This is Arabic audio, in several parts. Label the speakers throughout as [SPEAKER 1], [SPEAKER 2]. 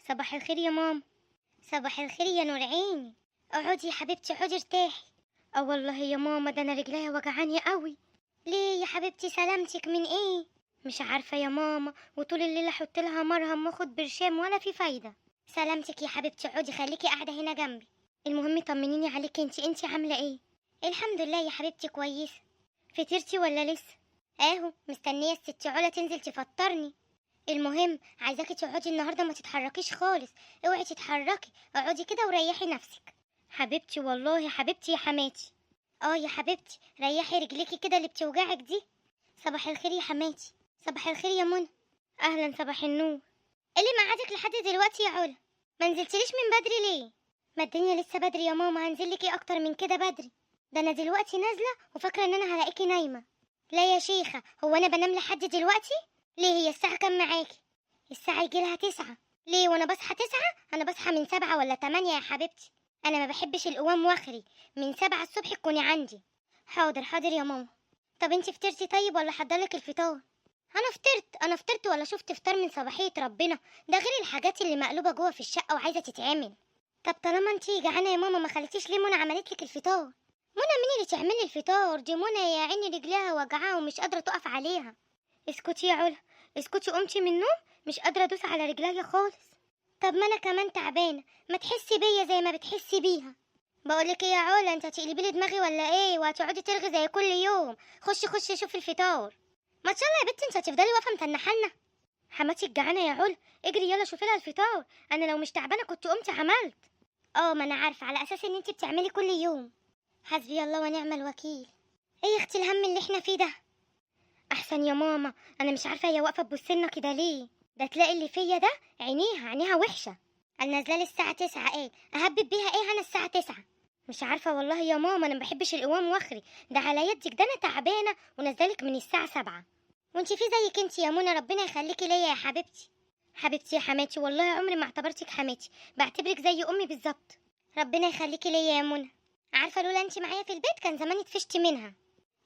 [SPEAKER 1] صباح الخير يا ماما. صباح الخير يا نور عيني. اقعدي يا حبيبتي، اقعدي ارتاحي. اه والله يا ماما، ده انا رجليا وجعاني قوي. ليه يا حبيبتي؟ سلامتك من ايه؟ مش عارفه يا ماما، وطول الليل احط لها مرهم واخد برشام ولا في فايده. سلامتك يا حبيبتي، اقعدي، خليكي قاعده هنا جنبي. المهم طمنيني عليكي، انتي عامله ايه؟ الحمد لله يا حبيبتي كويسه. فطرتي ولا لسه؟ اهو مستنيه الست علا تنزل تفطرني. المهم عايزاكي تقعدي النهارده، ما تتحركيش خالص. اوعي تتحركي، اقعدي كده وريحي نفسك. حبيبتي والله يا حبيبتي يا حماتي. اه يا حبيبتي، ريحي رجليكي كده اللي بتوجعك دي. صباح الخير يا حماتي. صباح الخير يا منى. اهلا، صباح النور. إيه اللي مقعدك لحد دلوقتي يا علا؟ ما نزلتليش من بدري ليه؟ ما الدنيا لسه بدري يا ماما، هنزلك ايه اكتر من كده بدري؟ ده انا دلوقتي نازله وفاكره ان انا هلاقيكي نايمه. لا يا شيخه، هو انا بنام لحد دلوقتي؟ ليه، هي الساعه كام معاكي؟ الساعه يجيلها 9. ليه وانا بصحى 9؟ انا بصحى من 7 ولا 8 يا حبيبتي. انا ما بحبش القوام واخري. من 7 الصبح تكوني عندي. حاضر حاضر يا ماما. طب انتي فطرتي طيب ولا حضرلك الفطار؟ انا فطرت ولا شفت فطار من صباحيه ربنا. ده غير الحاجات اللي مقلوبه جوه في الشقه وعايزه تتعمل. طب طالما انتي جعانه يا ماما، ما خليتيش ليه منى عملت لك الفطار؟ منى مين اللي تعملي الفطار؟ دي منى يا عيني رجليها وجعاها ومش قادره تقف عليها. اسكتي يا علا، اسكتي، قمتي من النوم؟ مش قادره ادوس على رجليا خالص. طب ما انا كمان تعبانه، ما تحسي بيا زي ما بتحسي بيها. بقولك ايه يا علا، انت هتقلبي لي دماغي ولا ايه؟ وهتقعدي ترغي زي كل يوم. خشي شوفي الفطار. ما تشالله يا بنتي، انت هتفضلي واقفه متنحنه؟ حماتي جعانه يا علا، اجري يلا شوفي لها الفطار. انا لو مش تعبانه كنت قمت عملت. اه ما انا عارفه، على اساس ان انت بتعملي كل يوم. حسبي الله ونعم الوكيل. ايه يا اختي الهم اللي احنا فيه ده؟ احسن يا ماما. انا مش عارفه هي واقفه تبصلنا كده ليه. ده تلاقي اللي فيا ده عينيها وحشه. انا نازله لي الساعه 9، ايه اهبب بيها ايه انا الساعه 9؟ مش عارفه والله يا ماما، انا ما بحبش القوام واخري. ده على يدك، ده انا تعبانه ونازلك من الساعه 7. وانتي في زيك انتي يا منى، ربنا يخليكي ليا يا حبيبتي. حبيبتي يا حماتي، والله عمري ما اعتبرتك حماتي، بعتبرك زي امي بالظبط. ربنا يخليكي ليا يا منى. عارفه لولا انتي معايا في البيت كان زماني اتفشت منها.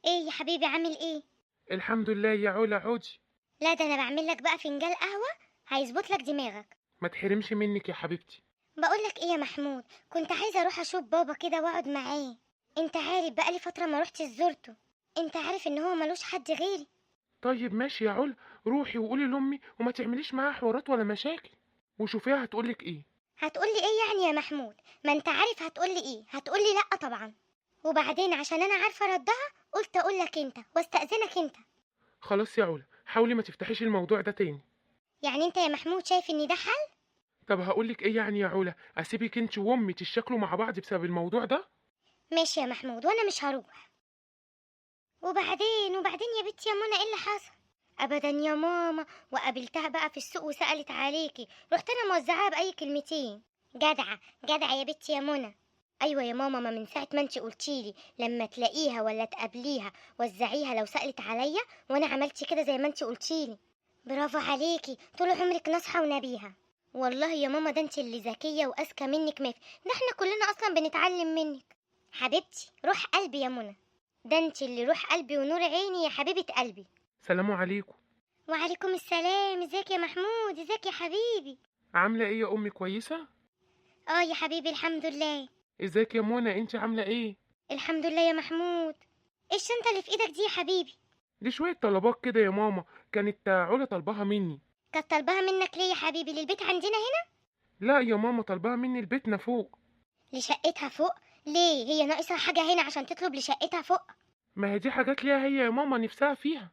[SPEAKER 1] ايه يا حبيبي عامل ايه؟
[SPEAKER 2] الحمد لله يا علا، عودي.
[SPEAKER 1] لا ده انا بعمل لك بقى فنجان قهوه هيظبط لك دماغك.
[SPEAKER 2] ما تحرمش منك يا حبيبتي.
[SPEAKER 1] بقول لك ايه يا محمود، كنت عايزه اروح اشوف بابا كده واقعد معاه. انت عارف بقى لي فتره ما رحتش زرته. انت عارف ان هو ملوش حد غيري.
[SPEAKER 2] طيب ماشي يا علا، روحي وقولي لامي وما تعمليش معاها حوارات ولا مشاكل، وشوفيها هتقولك ايه.
[SPEAKER 1] هتقولي ايه يعني يا محمود؟ ما انت عارف هتقولي ايه. هتقولي لا طبعا. وبعدين عشان انا عارفه ردها قلت اقول لك انت واستاذنك انت.
[SPEAKER 2] خلاص يا علا، حاولي ما تفتحيش الموضوع ده تاني.
[SPEAKER 1] يعني انت يا محمود شايف ان ده حل؟
[SPEAKER 2] طب هقولك ايه يعني يا علا، اسيبك انت وامي تشكلوا مع بعض بسبب الموضوع ده؟
[SPEAKER 1] ماشي يا محمود، وانا مش هروح. وبعدين يا بنتي يا منى، ايه اللي حصل؟ ابدا يا ماما. وقابلتها بقى في السوق وسالت عليكي، رحت انا موزعاها باي كلمتين. جدعه جدعه يا بنتي يا منى. ايوه يا ماما، ما من ساعه ما انت قلتيلي لما تلاقيها ولا تقابليها وزعيها لو سالت عليا، وانا عملت كده زي ما انت قلتيلي. برافو عليكي، طول عمرك ناصحه ونبيهه. والله يا ماما، ده انت اللي ذكيه واذكى منك ما في. ده احنا كلنا اصلا بنتعلم منك. حبيبتي روح قلبي يا منى. ده انت اللي روح قلبي ونور عيني يا حبيبه قلبي.
[SPEAKER 2] سلام عليكم.
[SPEAKER 1] وعليكم السلام. ازيك يا محمود؟ ازيك يا حبيبي؟
[SPEAKER 2] عامله ايه يا امي، كويسه؟
[SPEAKER 1] اه يا حبيبي الحمد لله.
[SPEAKER 2] ازيك يا منى، انت عامله ايه؟
[SPEAKER 1] الحمد لله يا محمود. ايه الشنطه اللي في ايدك دي يا حبيبي؟
[SPEAKER 2] دي شويه طلبات كده يا ماما، كانت علا طالباها مني.
[SPEAKER 1] كانت طالباها منك ليه يا حبيبي؟ للبيت عندنا هنا؟
[SPEAKER 2] لا يا ماما، طالباها مني لبيتنا فوق.
[SPEAKER 1] لشقتها فوق؟ ليه، هي ناقصها حاجه هنا عشان تطلب لشقتها فوق؟
[SPEAKER 2] ما هي دي حاجات ليها هي يا ماما نفسها فيها.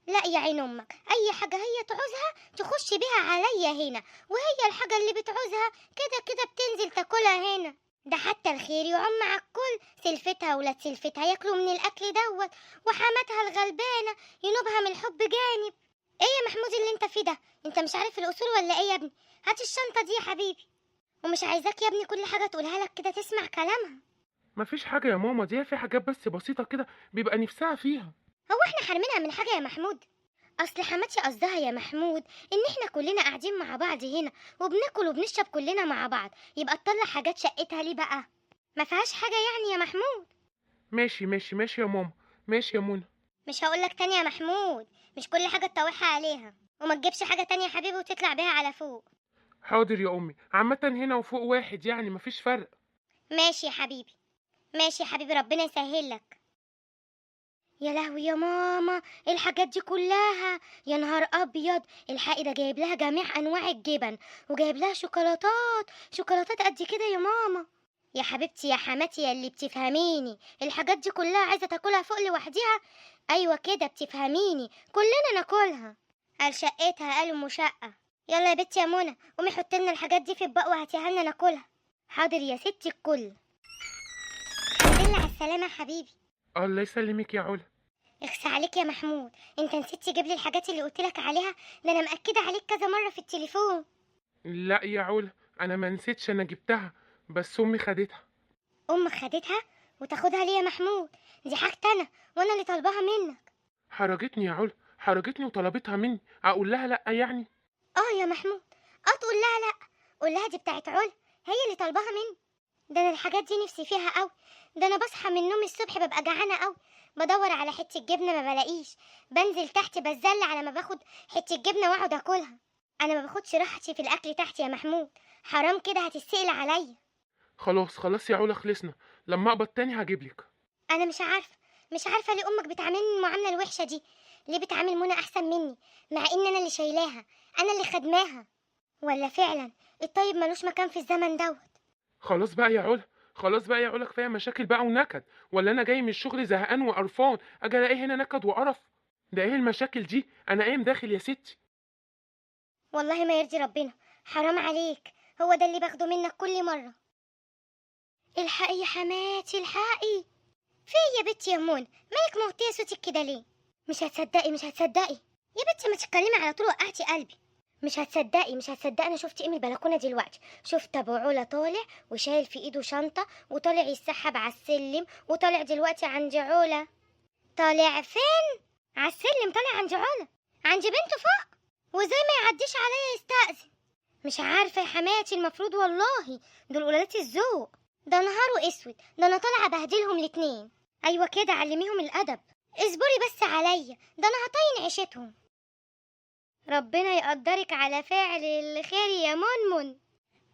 [SPEAKER 1] لا يا عين امك، اي حاجه هي تعوزها تخش بيها عليا هنا. وهي الحاجه اللي بتعوزها كده كده بتنزل تاكلها هنا. ده حتى الخير يعم على الكل. سلفتها ولاد سلفتها ياكلوا من الاكل دوت. وحماتها الغلبانه ينوبها من الحب جانب. ايه يا محمود اللي انت فيه ده؟ انت مش عارف الاصول ولا ايه يا ابني؟ هات الشنطه دي يا حبيبي. ومش عايزاك يا ابني كل حاجه تقولها لك كده تسمع كلامها.
[SPEAKER 2] مفيش حاجه يا ماما، دي في حاجات بس بسيطه كده بيبقى نفسها فيها.
[SPEAKER 1] هو احنا حارمينها من حاجه يا محمود؟ اصل حماتي قصدها يا محمود ان احنا كلنا قاعدين مع بعض هنا وبناكل وبنشرب كلنا مع بعض، يبقى تطلع حاجات شقتها ليه بقى؟ ما فيهاش حاجه يعني يا محمود.
[SPEAKER 2] ماشي ماشي ماشي يا ماما، ماشي يا منى.
[SPEAKER 1] مش هقولك تاني يا محمود. مش كل حاجه تطوعها عليها. وما تجيبش حاجه تانية يا حبيبي وتطلع بيها على فوق.
[SPEAKER 2] حاضر يا امي، عامه هنا وفوق واحد يعني مفيش فرق.
[SPEAKER 1] ماشي يا حبيبي، ماشي يا حبيبي، ربنا يسهل لك. يا لهوي يا ماما، إيه الحاجات دي كلها؟ يا نهار ابيض، الحقي ده جايب لها جميع انواع الجبن، وجايب لها شوكولاتات، شوكولاتات قد كده يا ماما. يا حبيبتي يا حماتي يا اللي بتفهميني، الحاجات دي كلها عايزه تاكلها فوق لوحدها؟ ايوه كده بتفهميني، كلنا ناكلها. قال شقتها، قال ام شقه. يلا يا بنتي يا منى، قومي حطي لنا الحاجات دي في اطباق وهاتيها لنا ناكلها. حاضر يا ستي الكل. الحمد لله على السلامه يا حبيبي.
[SPEAKER 2] الله يسلمك يا علا.
[SPEAKER 1] اخس عليك يا محمود، انت نسيت تجيب لي الحاجات اللي قلت لك عليها؟ ده انا مأكده عليك كذا مره في التليفون.
[SPEAKER 2] لا يا علا، انا ما نسيتش، انا جبتها بس امي خدتها.
[SPEAKER 1] امك خدتها؟ وتاخدها ليه يا محمود؟ دي حاجتي انا، وانا اللي طالباها منك.
[SPEAKER 2] حرجتني يا علا، حرجتني وطلبتها مني، اقول لها لا يعني؟
[SPEAKER 1] اه يا محمود، اه تقول لها لا؟ قول لها دي بتاعت علا، هي اللي طالباها مني. ده انا الحاجات دي نفسي فيها قوي، ده انا بصحى من النوم الصبح ببقى جعانه قوي، بدور على حته جبنه ما بلاقيش، بنزل تحت بتذل على ما باخد حته جبنه واقعد اكلها. انا ما باخدش راحتي في الاكل تحت يا محمود، حرام كده هتسأل عليا.
[SPEAKER 2] خلاص خلاص يا علا، خلصنا، لما اقبض تاني هجيبلك.
[SPEAKER 1] انا مش عارفه ليه امك بتعاملني المعامله الوحشه دي، ليه بتعامل منى احسن مني، مع ان انا اللي شايلاها، انا اللي خدماها. ولا فعلا الطيب ملوش مكان في الزمن دوت؟
[SPEAKER 2] خلاص بقى يا علا، خلاص بقى يا علا، كفايه مشاكل بقى ونكد. ولا انا جاي من الشغل زهقان وقرفان، اجي الاقي هنا نكد وقرف؟ ده ايه المشاكل دي؟ انا قايم داخل يا ستي.
[SPEAKER 1] والله ما يرضي ربنا، حرام عليك، هو ده اللي باخده منك كل مره. الحقي يا حماتي الحقي. في إيه يا بنتي يا منى، مالك موطيه صوتك كده ليه؟ مش هتصدقي يا بنتي، ما تتكلمي على طول وقعتي قلبي. مش هتصدقي، انا شفت ايه من البلكونه دلوقتي؟ شفت ابو علا طالع وشايل في ايده شنطه، وطالع يسحب على السلم، وطالع دلوقتي عند علا. طالع فين؟ على السلم، طالع عند علا، عند بنته فوق، وزي ما يعديش عليا يستأذن. مش عارفه يا حماتي، المفروض والله دول ولادات الذوق، ده نهاره اسود، ده انا طالعه بهدلهم الاتنين. ايوه كده، علميهم الادب، اصبري بس عليا، ده انا هطين عيشتهم. ربنا يقدرك على فعل الخير يا منمن.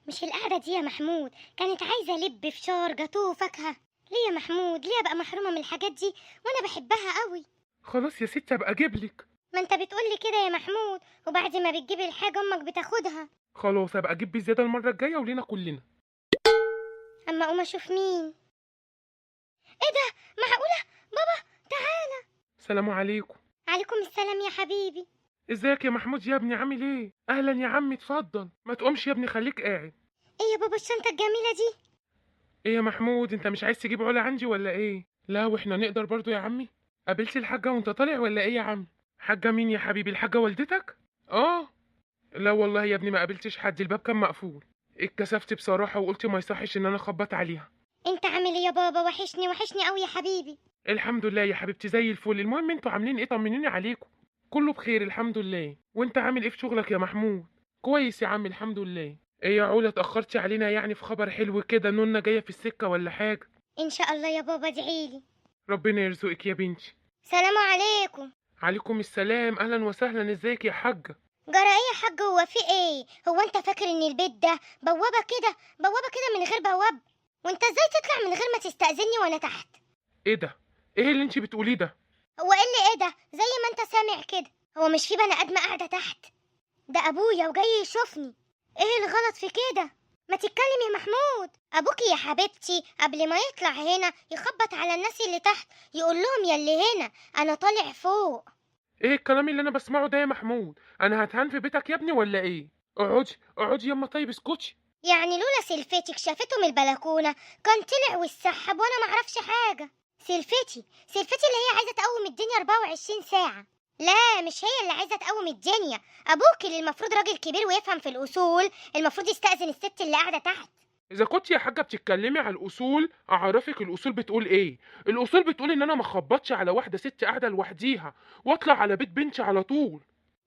[SPEAKER 1] مش القعدة دي يا محمود كانت عايزة لب فشار جاتوه فاكهة؟ ليه يا محمود، ليه ابقى محرومة من الحاجات دي وانا بحبها قوي؟
[SPEAKER 2] خلاص يا ستي ابقى اجيبلك.
[SPEAKER 1] ما انت بتقولي كده يا محمود، وبعد ما بتجيبي الحاجة امك بتاخدها.
[SPEAKER 2] خلاص ابقى اجيب بزياده المره الجايه ولينا كلنا.
[SPEAKER 1] اما اقوم اشوف مين. ايه ده، معقولة؟ بابا تعال.
[SPEAKER 2] سلام عليكم.
[SPEAKER 1] عليكم السلام يا حبيبي.
[SPEAKER 2] ازيك يا محمود يا ابني، عامل ايه؟ اهلا يا عمي، اتفضل، ما تقومش يا ابني، خليك قاعد.
[SPEAKER 1] ايه يا بابا الشنطة الجميلة دي؟
[SPEAKER 2] ايه يا محمود، انت مش عايز تجيب علا عندي ولا ايه؟ لا واحنا نقدر برضو يا عمي. قابلت الحاجه وانت طالع ولا ايه يا عم؟ حاجه مين يا حبيبي، الحاجه والدتك؟ اه. لا والله يا ابني ما قابلتش حد، الباب كان مقفول. اتكسفت بصراحه وقلت ما يصحش ان انا اخبط عليها.
[SPEAKER 1] انت عامل ايه يا بابا؟ وحشني قوي يا حبيبي.
[SPEAKER 2] الحمد لله يا حبيبتي زي الفل. المهم انتوا عاملين ايه؟ طمنوني عليكم. كله بخير الحمد لله. وانت عامل ايه في شغلك يا محمود؟ كويس يا عم الحمد لله. ايه يا علا، اتاخرتي علينا يعني في خبر حلو كده، نونا جايه في السكه ولا حاجه؟
[SPEAKER 1] ان شاء الله يا بابا، ادعيلي.
[SPEAKER 2] ربنا يرزقك يا بنتي.
[SPEAKER 1] سلام عليكم.
[SPEAKER 2] عليكم السلام، اهلا وسهلا، ازيك يا حاجه؟
[SPEAKER 1] جرى ايه يا حاج، هو في ايه؟ هو انت فاكر ان البيت ده بوابه كده، بوابه كده من غير بواب؟ وانت ازاي تطلع من غير ما تستأذني وانا تحت؟
[SPEAKER 2] ايه ده؟ ايه اللي انت بتقوليه ده؟
[SPEAKER 1] هو ايه اللي ايه ده؟ زي ما انت سامع كده، هو مش في بني ادمه قاعده تحت؟ ده ابويا وجاي يشوفني. ايه الغلط في كده؟ ما تتكلم يا محمود، ابوكي يا حبيبتي قبل ما يطلع هنا يخبط على الناس اللي تحت، يقول لهم يا اللي هنا انا طالع فوق.
[SPEAKER 2] ايه الكلام اللي انا بسمعه ده يا محمود؟ انا هتهان في بيتك يا ابني ولا ايه؟ اقعدي اقعدي يما، طيب اسكتي.
[SPEAKER 1] يعني لولا سلفتك شافته من البلكونه كان طلع والسحب وانا معرفش حاجه. سلفتي اللي هي عايزه تقوم الدنيا 24 ساعه. لا مش هي اللي عايزه تقوم الدنيا، ابوك اللي المفروض راجل كبير ويفهم في الاصول، المفروض يستأذن الست اللي قاعده تحت.
[SPEAKER 2] اذا كنت يا حاجه بتتكلمي على الاصول، اعرفك الاصول بتقول ايه. الاصول بتقول ان انا ما اخبطش على واحده ست قاعده لوحديها واطلع على بيت بنتي على طول.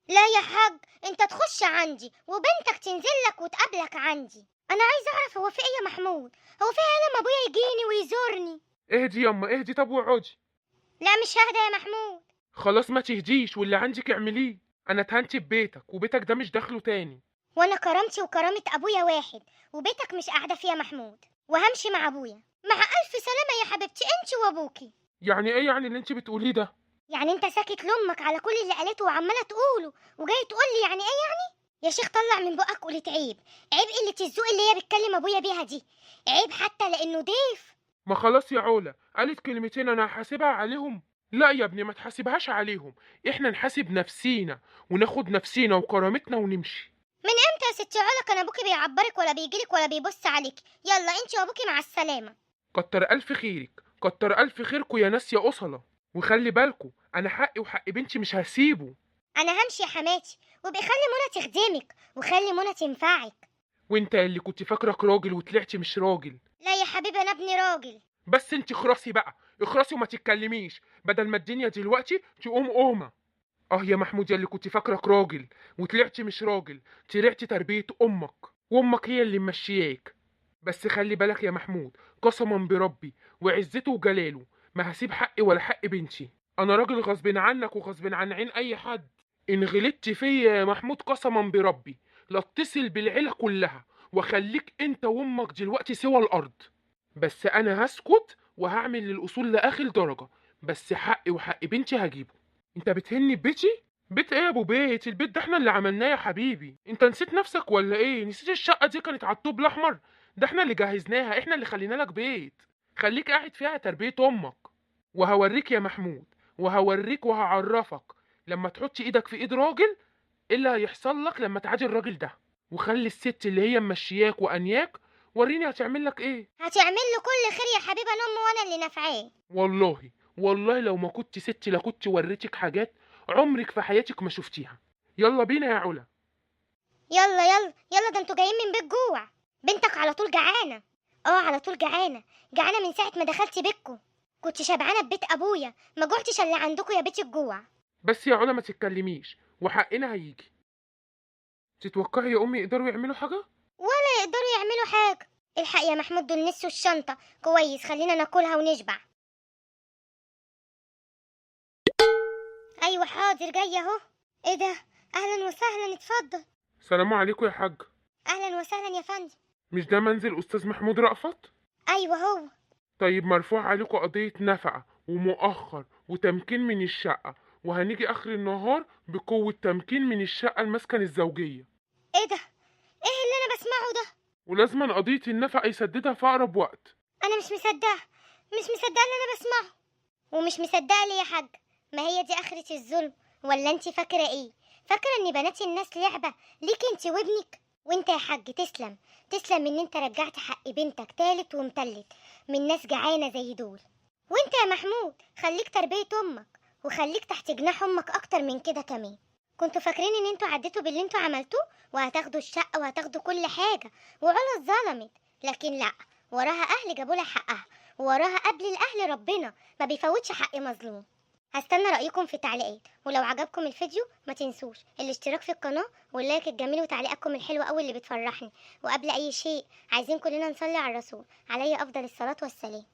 [SPEAKER 1] لا يا حاج، انت تخش عندي وبنتك تنزلك وتقابلك عندي. انا عايز اعرف هو في ايه يا محمود، هو في ايه لما ابويا يجيني ويزورني؟
[SPEAKER 2] اهدي يما اهدي، طب واقعدي.
[SPEAKER 1] لا مش ههدى يا محمود.
[SPEAKER 2] خلاص ما تهديش، واللي عندك اعمليه. انا اتهنت ببيتك وبيتك ده مش داخله تاني.
[SPEAKER 1] وانا كرامتي وكرامة ابويا واحد، وبيتك مش قاعدة فيها محمود، وهمشي مع ابويا. مع الف سلامة يا حبيبتي انت وابوكي.
[SPEAKER 2] يعني ايه يعني اللي انت بتقوليه ده؟
[SPEAKER 1] يعني انت ساكت لامك على كل اللي قالته وعمالة تقوله، وجاي تقول لي يعني ايه يعني؟ يا شيخ طلع من بقك قولة عيب. عيب قلة الذوق اللي هي بتكلم ابويا بيها دي. عيب حتى لانه ضيف.
[SPEAKER 2] ما خلاص يا علا، قالت كلمتين انا هحاسبها عليهم؟ لا يا ابني ما تحاسبهاش عليهم، احنا نحاسب نفسينا وناخد نفسينا وكرامتنا ونمشي.
[SPEAKER 1] من امتى يا ستي علا كان ابوكي بيعبرك ولا بيجيلك ولا بيبص عليك؟ يلا انت وابوكي مع السلامة.
[SPEAKER 2] كتر الف خيرك، كتر الف خيركوا يا ناس يا أصلة. وخلي بالكوا انا حقي وحق بنتي مش هسيبه.
[SPEAKER 1] انا همشي يا حماتي، وبخلي منى تخدمك وخلي منى تنفعك.
[SPEAKER 2] وانت اللي كنت فاكرك راجل وطلعت مش راجل.
[SPEAKER 1] لا يا حبيبي انا ابني راجل.
[SPEAKER 2] بس انت اخرسي بقى، اخرسي وما تتكلميش بدل ما الدنيا دلوقتي تقوم قومه. اه يا محمود يا اللي كنت فاكرك راجل وطلعت مش راجل، طلعت تربية امك، وامك هي اللي ممشياك. بس خلي بالك يا محمود، قسما بربي وعزته وجلاله ما هسيب حقي ولا حق بنتي. انا راجل غصب عنك وغصب عن عين اي حد. ان غلطت فيا يا محمود قسما بربي لاتصل بالعيله كلها واخليك انت وامك دلوقتي سوى الارض. بس انا هسكت وهعمل للاصول لاخر درجه، بس حقي وحق بنتي هجيبه. انت بتهني ببيتي؟ بيت ايه يا ابو بيت؟ البيت ده احنا اللي عملناه يا حبيبي، انت نسيت نفسك ولا ايه؟ نسيت الشقه دي كانت على الطوب الاحمر؟ ده احنا اللي جهزناها، احنا اللي خلينا لك بيت. خليك قاعد فيها تربيه امك. وهوريك يا محمود، وهوريك وهعرفك لما تحط ايدك في ايد راجل ايه اللي هيحصل لك لما تعادي الراجل ده. وخلي الست اللي هي ممشياك وانياك وريني هتعمل لك ايه.
[SPEAKER 1] هتعمل له كل خير يا حبيبه امي وانا اللي نافعاه.
[SPEAKER 2] والله والله لو ما كنت ست لكنت وريتك حاجات عمرك في حياتك ما شفتيها. يلا بينا يا علا.
[SPEAKER 1] يلا يلا يلا، ده انتوا جايين من بيت جوع. بنتك على طول جعانه. على طول جعانه. جعانه من ساعه ما دخلتي بيتكم. كنت شبعانه ببيت ابويا، ما جوعتش الا عندكم يا بيت الجوع.
[SPEAKER 2] بس يا علا ما تتكلميش وحقنا هيجي. تتوقعي يا امي يقدروا يعملوا حاجه؟
[SPEAKER 1] ولا يقدروا يعملوا حاجه. الحق يا محمود دول نسوا الشنطه. كويس، خلينا ناكلها ونشبع. ايوه حاضر جايه اهو. ايه ده؟ اهلا وسهلا، اتفضل.
[SPEAKER 2] سلام عليكم يا حاج.
[SPEAKER 1] اهلا وسهلا يا فندم.
[SPEAKER 2] مش ده منزل استاذ محمود رأفت؟
[SPEAKER 1] ايوه هو.
[SPEAKER 2] طيب مرفوع عليكم قضيه نفقه ومؤخر وتمكين من الشقه، وهنيجي اخر النهار بقوه تمكين من الشقه المسكن الزوجيه.
[SPEAKER 1] ايه ده؟ ايه اللي انا بسمعه ده؟
[SPEAKER 2] ولازما قضيه النفقه يسددها في اقرب وقت.
[SPEAKER 1] انا مش مصدقه. مش مصدقه اللي انا بسمعه. ومش مصدقه ليه يا حاج؟ ما هي دي اخرة الظلم. ولا انت فاكره ايه؟ فاكره ان بنات الناس لعبه ليك انت وابنك؟ وانت يا حاج تسلم. تسلم ان انت رجعت حق بنتك تالت ومتلت من ناس جعانه زي دول. وانت يا محمود خليك تربيه امك، وخليك تحت جناح امك اكتر من كده كمان. كنتوا فاكرين ان انتوا عديتوا باللي انتوا عملتوه وهتاخدوا الشقه وهتاخدوا كل حاجه، وعلا اتظلمت. لكن لا، وراها اهل جابوا لها حقها، ووراها قبل الاهل ربنا ما بيفوتش حق مظلوم. هستنى رأيكم في التعليقات، ولو عجبكم الفيديو ما تنسوش الاشتراك في القناة واللايك الجميل وتعليقاتكم الحلوة قوي اللي بتفرحني. وقبل أي شيء عايزين كلنا نصلي على الرسول عليه أفضل الصلاة والسلام.